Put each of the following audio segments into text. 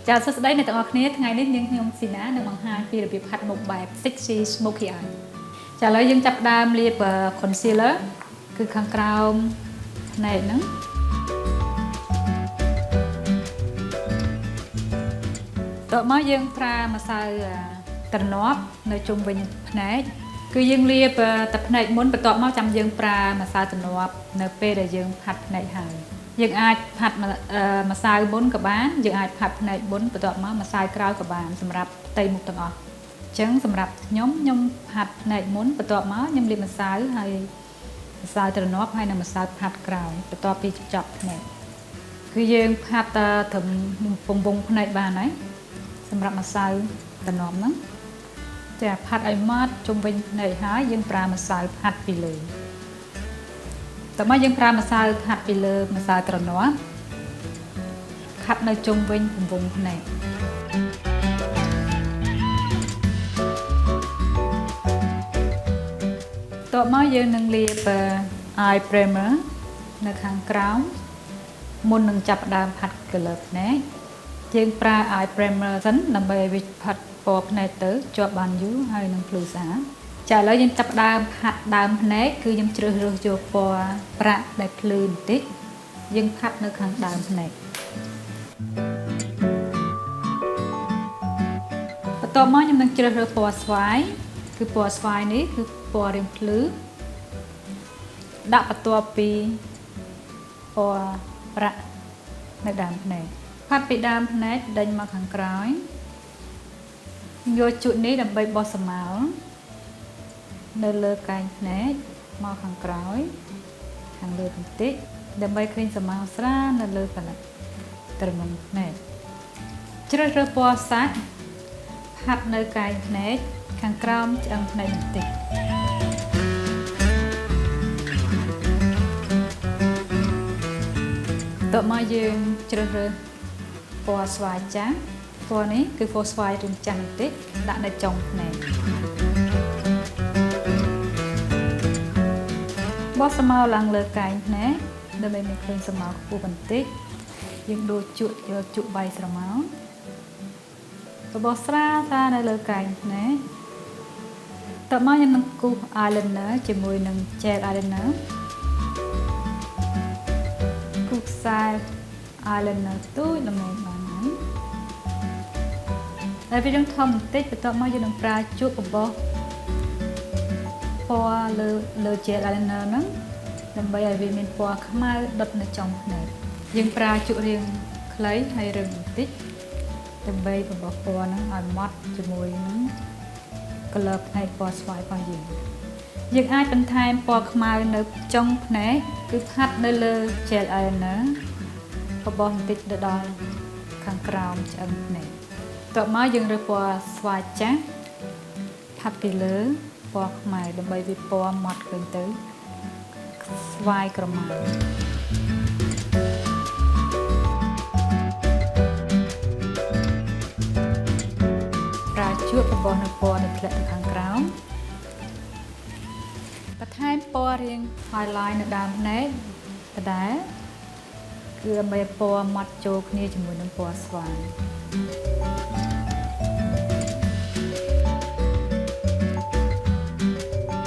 ចាសួស្តីអ្នកទាំងអស់គ្នាថ្ងៃនេះនាងខ្ញុំស៊ីណានឹងបង្ហាញពីរបៀបហាត់មុខបែប Sexy Smoky Eye ចាឥឡូវយើងចាប់ផ្ដើមលាប concealer គឺខាងក្រោមភ្នែកហ្នឹងតោះមកយើងប្រើម្សៅត្រណប់នៅជុំវិញភ្នែកគឺយើងលាបតែភ្នែកមុនបន្ទាប់មកចាំយើងប្រើម្សៅត្រណប់នៅពេលដែលយើងផាត់ភ្នែកហើយយើងអាចផាត់ម្សៅមុនក៏បានយើងអាចផាត់ភ្នែកមុនបន្ទាប់មកម្សៅក្រោយក៏បានសម្រាប់ផ្ទៃមុខទាំងអស់អញ្ចឹងសម្រាប់ខ្ញុំផាត់ភ្នែកមុនបន្ទាប់មកខ្ញុំលាបម្សៅហើយម្សៅត្រណប់ហើយនិងម្សៅផាត់ក្រោយបន្ទាប់ពីចប់ភ្នែកគឺយើងផាត់ត្រឹមពងវងភ្នែកបានហើយសម្រាប់ម្សៅត្រណប់ហ្នឹងចាផាត់ឲ្យម៉ត់ជុំវិញភ្នែកហើយយើងប្រើម្សៅផាត់ពីលើតើមកយើងប្រើម្សៅផាត់ពីលើម្សៅត្រណប់ខាត់នៅជុំវិញពងវងភ្នែកតើមកយើងនឹងលាប eye primer នៅខាងក្រោមមុននឹងចាប់ផ្ដើមផាត់ color ភ្នែកយើងប្រើ eye primer សិនដើម្បីឲ្យវាផាត់ពណ៌ភ្នែកទៅជាប់បានយូរហើយនឹងភ្លឺស្អាតចាឥឡូវយើងចាប់ផ្ដើមផាត់ដើមភ្នែកគឺខ្ញុំជ្រើសរើសយកពណ៌ប្រាក់ដែលភ្លឺបន្តិចយើងផាត់នៅខាងដើមភ្នែកបន្ទាប់មកខ្ញុំនឹងជ្រើសរើសពណ៌ស្វាយគឺពណ៌ស្វាយនេះគឺពណ៌រាងភ្លឺដាក់បន្ទាប់ពីពណ៌ប្រាក់នៅដើមភ្នែកផាត់ពីដើមភ្នែកដេញមកខាងក្រោយយកជក់នេះដើម្បីបោះស្រមោលនៅលើកែងភ្នែកមកខាងក្រោយខាងលើបន្តិចដើម្បីឃើញស្រមោលស្រាលនៅលើកន្លែងត្រងន់ភ្នែកជ្រើសរើសពណ៌សាច់ផាត់នៅកែងភ្នែកខាងក្រោមឆ្អឹងភ្នែកបន្តិចតោះមកយើងជ្រើសរើសពណ៌ស្វាយចាស់ពណ៌នេះគឺពណ៌ស្វាយរាងចាស់បន្តិចដាក់នៅចុងភ្នែកបោះស្រមោលឡើងលើកែងភ្នែកដើម្បីមានឃើញស្រមោលខ្ពស់បន្តិចយើងដួសជក់យកជក់បៃស្រមោលបោះស្រាលនៅលើកែងភ្នែកតោះមកខ្ញុំនឹងគូស eyeliner ជាមួយនឹង gel eyeliner គូសខ្សែ eyeliner ទូចល្មមបានហើយវានឹងធំបន្តិចបន្ទាប់មកយើងនឹងប្រើជក់បបោះពណ៌លើ gel eyeliner ហ្នឹងដើម្បីឲ្យវាមានពណ៌ខ្មៅដុតនៅចំភ្នែកយើងប្រើជក់រាងខ្លីហើយរឹងបន្តិចដើម្បីបបោះពណ៌ហ្នឹងឲ្យម៉ត់ជាមួយនឹង color ភ្នែកពណ៌ស្វាយរបស់យើងអាចបន្ថែមពណ៌ខ្មៅនៅចុងភ្នែកគឺផាត់នៅលើ gel eyeliner បបោះបន្តិចទៅដល់ខាងក្រោមឆ្អឹងភ្នែកតោះមកយើងរើសពណ៌ស្វាយចាស់ផាត់ពីលើពណ៌ខ្មៅដើម្បីវាពណ៌ម៉ត់ឃើញទៅស្វាយក្រមៅប្រើជក់របស់នៅពណ៌នៅធ្លាក់ទៅខាងក្រោមបន្ថែមពណ៌រាង highlight នៅដើមភ្នែកដដែលគឺដើម្បីពណ៌ម៉ត់ចូលគ្នាជាមួយនឹងពណ៌ស្វាយ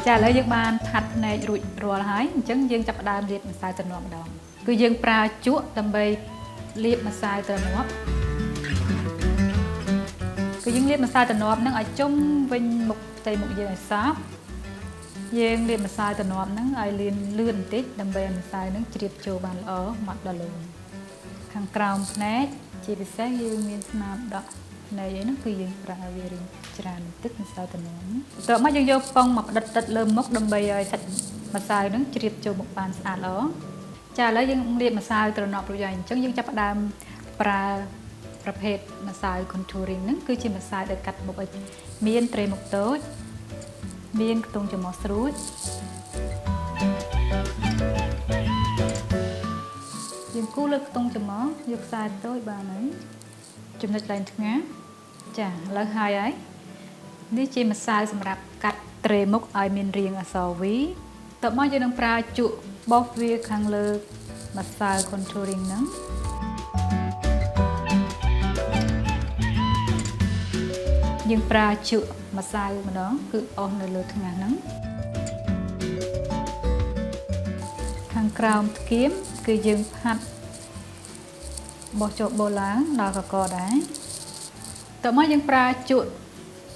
ចាឥឡូវយើងបានផាត់ភ្នែករួចរាល់ហើយអញ្ចឹងយើងចាប់ផ្ដើមលាបម្សៅត្រណប់ម្ដងគឺយើងប្រើជក់ដើម្បីលាបម្សៅត្រណប់គឺយើងលាបម្សៅត្រណប់ហ្នឹងឲ្យជុំវិញមុខផ្ទៃមុខយើងឲ្យសព្វយើងលាបម្សៅត្រណប់ហ្នឹងឲ្យលឿនបន្តិចដើម្បីឲ្យម្សៅហ្នឹងជ្រាបចូលបានល្អម៉ត់ដល់លូនខាងក្រោមភ្នែកជាពិសេសយើងមានស្នាមដក់ភ្នែកហ្នឹងគឺយើងប្រើវារៀងច្រើនបន្តិចម្សៅត្រណប់តោះមកយើងយកប៉ុងមកផ្ដិតលើមុខដើម្បីឲ្យសាច់ម្សៅហ្នឹងជ្រាបចូលមុខបានស្អាតល្អចាឥឡូវយើងលាបម្សៅត្រណប់រួចហើយអញ្ចឹងយើងចាប់ផ្ដើមប្រើប្រភេទម្សៅ contouring ហ្នឹងគឺជាម្សៅដែលកាត់មុខឲ្យមានទ្រេមុខតូចមានខ្ទង់ច្រមុះស្រួចយើងគូរលើខ្ទង់ច្រមុះយកខ្សែតូចបានហើយចំណុចដៃថ្ងាសចាឥឡូវហើយនេះជាម្សៅសម្រាប់កាត់ទ្រេមុខឲ្យមានរាងអក្សរ V តើមកយើងនឹងប្រើជក់បោះវាខាងលើម្សៅ contouring ហ្នឹង ត យើងប្រើជក់ម្សៅម្ដងគឺអស់នៅលើថ្ងាសហ្នឹងខាងក្រោមផ្គាមគឺយើងផាត់បោះចូលបូឡើងដល់កកដែរតើមកយើងប្រើជក់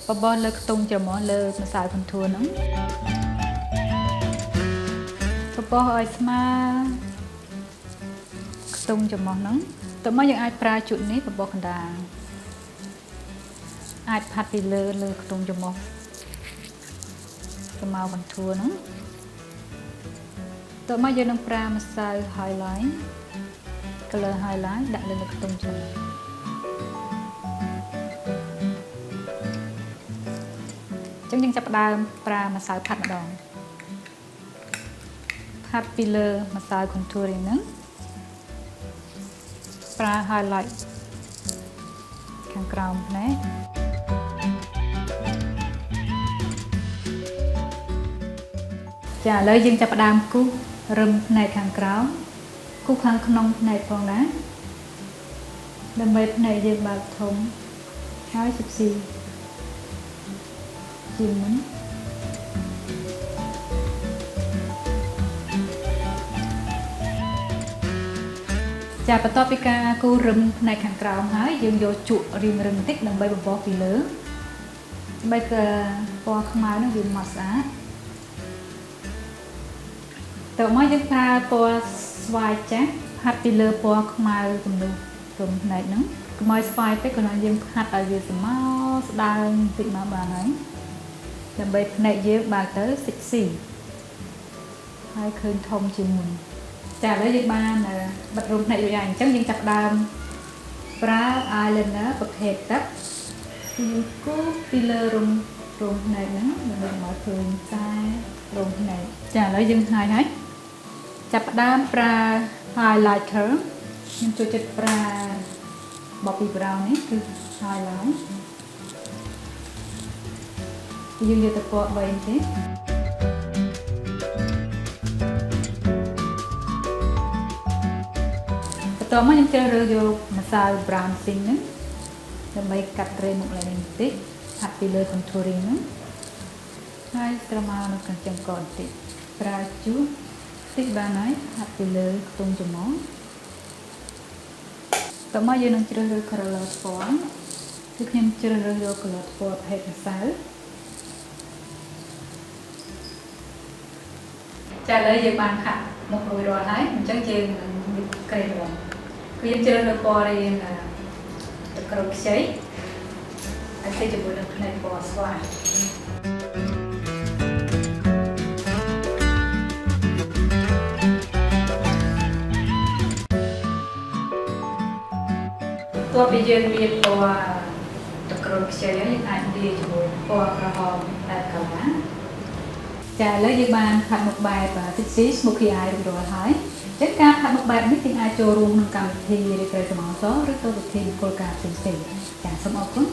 បបោះលើខ្ទង់ច្រមុះលើម្សៅ contour ហ្នឹងបបោះឲ្យស្មើខ្ទង់ច្រមុះហ្នឹងតើមកយើងអាចប្រើជក់នេះបបោះកណ្ដាលអាចផាត់ពីលើខ្ទង់ច្រមុះស្មើ contour ហ្នឹងតើមកយើងនឹងប្រើម្សៅ highlight color highlight ដាក់លើខ្ទង់ច្រមុះចឹងយើងចាប់ផ្ដើមប្រើម្សៅផាត់ម្ដងផាត់ពីលើម្សៅ contouring ហ្នឹងប្រើ highlight ខាងក្រោមភ្នែកចាឥឡូវយើងចាប់ផ្ដើមគូសរឹមភ្នែកខាងក្រោមគូសខាងក្នុងភ្នែកផងដែរដើម្បីភ្នែកយើងបើកធំហើយសិបស៊ីជាងមុនចាបន្ទាប់ពីការគូសរឹមភ្នែកខាងក្រោមហើយយើងយកជក់រៀងរឹងបន្តិចដើម្បីបំបោះពីលើដើម្បីពណ៌ខ្មៅនោះវាមកស្អាតតើមកយើងប្រើពណ៌ស្វាយចាស់ផាត់ពីលើពណ៌ខ្មៅទំនុះរឹមភ្នែកហ្នឹងកុំឲ្យស្វាយពេកគ្រាន់តែយើងផាត់ឲ្យវាស្មើស្ដើងបន្តិចមកបានហើយដើម្បីភ្នែកយើងបើកទៅសិចស៊ីហើយឃើញធំជាងមុនចាឥឡូវយើងបានបិទរោមភ្នែករួចហើយអញ្ចឹងយើងចាប់ផ្ដើមប្រើ eyeliner ប្រភេទទឹកគឺគូសពីលើរោមភ្នែកហ្នឹងដើម្បីមកឃើញខ្សែរោមភ្នែកចាឥឡូវយើងហើយចាប់ផ្ដើមប្រើ highlighter ខ្ញុំចូលចិត្តប្រើ Bobbi Brown នេះគឺ highlight យើងយកទៅពណ៌3បន្តិចបន្ទាប់មកខ្ញុំជ្រើសរើសយកម្សៅ brown pink ហ្នឹងដើម្បីកាត់ត្រេមុខឡើងបន្តិចផាត់ពីលើ contouring ហ្នឹងហើយស្រមោលនៅខាងចុងកបន្តិចប្រើជូរបន្តិចបានហើយផាត់ពីលើខ្ទង់ច្រមុះតើមកយើងនឹងជ្រើសរើស color ពណ៌គឺខ្ញុំជ្រើសរើសយក color ពណ៌ប្រភេទម្សៅចាឥឡូវយើងបានខាត់មុខរួចរាល់ហើយអញ្ចឹងយើងនឹងក្រេបរងគឺយើងជ្រើសរើសពណ៌រៀងទឹកក្រូចខ្ចីហើយទៅជាមួយនឹងភ្នែកពណ៌ស្វាយទោះពីយើងលាបពណ៌ទឹកក្រូចខ្ចីហើយយើងអាចលាបជាមួយពណ៌ក្រហមបែបកាឡាចាឥឡូវយើងបានផាត់មុខបែប Fixie Smoky Eye រួចរាល់ហើយចឹងការផាត់មុខបែបនេះយើងអាចចូលរួមក្នុងកម្មវិធីរីករាយសមអសរឬក៏វិធីគោលការណ៍ផ្សេងៗចាសូមអរគុណ